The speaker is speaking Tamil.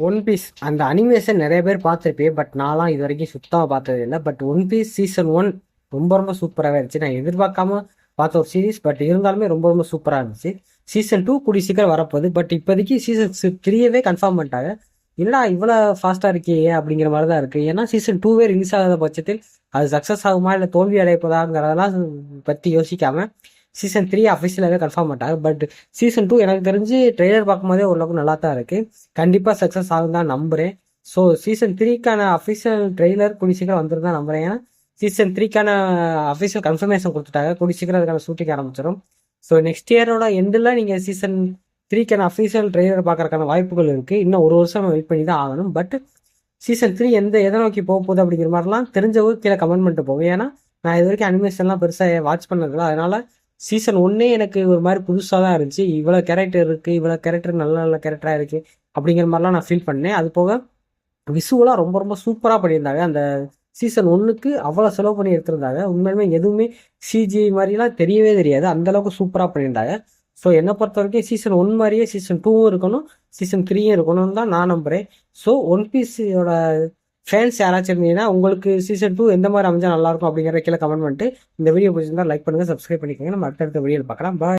ஒன் பீஸ் அந்த அனிமேஷன் நிறைய பேர் பார்த்துருப்பேன். பட் நான்லாம் இது வரைக்கும் சுத்தமாக பார்த்தது இல்லை. பட் ஒன் பீஸ் சீசன் 1 ரொம்ப ரொம்ப சூப்பராகவே இருந்துச்சு. நான் எதிர்பார்க்காம பார்த்த ஒரு சீரிஸ். பட் இருந்தாலுமே ரொம்ப ரொம்ப சூப்பராக இருந்துச்சு. சீசன் 2 கூடிய சீக்கிரம் வரப்போகுது. பட் இப்போதைக்கு சீசன் 3யவே கன்ஃபார்ம் பண்ணிட்டாங்க. இல்லடா இவ்வளோ ஃபாஸ்ட்டாக இருக்கே அப்படிங்கிற மாதிரி தான் இருக்குது. ஏன்னா சீசன் 2வே ரிலீஸ் ஆகாத பட்சத்தில் அது சக்ஸஸ் ஆகுமா இல்லை தோல்வி அடைப்பதாங்கிறதெல்லாம் பற்றி யோசிக்காம சீசன் 3 அஃபிஷியலாகவே கன்ஃபார்ம் பண்ணிட்டாங்க. பட் சீசன் 2 எனக்கு தெரிஞ்சு ட்ரெய்லர் பார்க்கும்போதே ஓரளவுக்கு நல்லா தான் இருக்குது. கண்டிப்பாக சக்ஸஸ் ஆகும் தான் நம்புகிறேன். ஸோ சீசன் 3க்கான அஃபிஷியல் ட்ரெய்லர் கூடிய சீக்கிரம் வந்துட்டு தான் நம்புகிறேன். ஏன்னா சீசன் 3க்கான அஃபிஷியல் கன்ஃபர்மேஷன் கொடுத்துட்டாங்க. கூடிய சீக்கிரம் அதுக்கான ஷூட்டிங் ஆரம்பிச்சிடும். ஸோ நெக்ஸ்ட் இயரோட எண்டில் நீங்கள் சீசன் 3க்கான அஃபிஷியல் ட்ரெய்லர் பார்க்கறதுக்கான வாய்ப்புகள் இருக்குது. இன்னும் ஒரு வருஷம் வெயிட் பண்ணி தான் ஆகணும். பட் சீசன் 3 எதை நோக்கி போக போகுது அப்படிங்கிற மாதிரிலாம் தெரிஞ்சவங்க கீழே கமெண்ட் பண்ணிட்டு போகும். ஏன்னா நான் இது வரைக்கும் அனிமேஷன்லாம் பெருசாக வாட்ச் பண்ணதில்ல. அதனால சீசன் 1 எனக்கு ஒரு மாதிரி புதுசாக தான் இருந்துச்சு. இவ்வளோ கேரக்டர் இருக்குது, இவ்வளோ கேரக்டர் நல்ல நல்ல கேரக்டராக இருக்குது அப்படிங்கிற மாதிரிலாம் நான் ஃபீல் பண்ணேன். அது போக விசுவலாக ரொம்ப ரொம்ப சூப்பராக பண்ணியிருந்தாங்க. அந்த சீசன் 1க்கு அவ்வளோ செலவு பண்ணி எடுத்திருந்தாங்க. உண்மையுமே எதுவுமே சிஜி மாதிரிலாம் தெரியவே தெரியாது. அந்தளவுக்கு சூப்பராக பண்ணியிருந்தாங்க. ஸோ என்னை பொறுத்த வரைக்கும் சீசன் 1 மாதிரியே சீசன் 2வும் இருக்கணும், சீசன் 3யும் இருக்கணும்னு தான் நான் நம்புகிறேன். ஸோ ஒன் பீஸோட ஃபேன்ஸ் யாராச்சும் இருந்தீங்கன்னா உங்களுக்கு சீசன் 2 எந்த மாதிரி அமைஞ்சா நல்லாயிருக்கும் அப்படிங்கிற கீழே கமெண்ட் பண்ணிட்டு இந்த வீடியோ பிடிச்சிருந்தா லைக் பண்ணுங்கள், சப்ஸ்கிரைப் பண்ணிக்கோங்க. நம்ம அடுத்தடுத்த வீடியோவில் பார்க்கலாம். பாய்.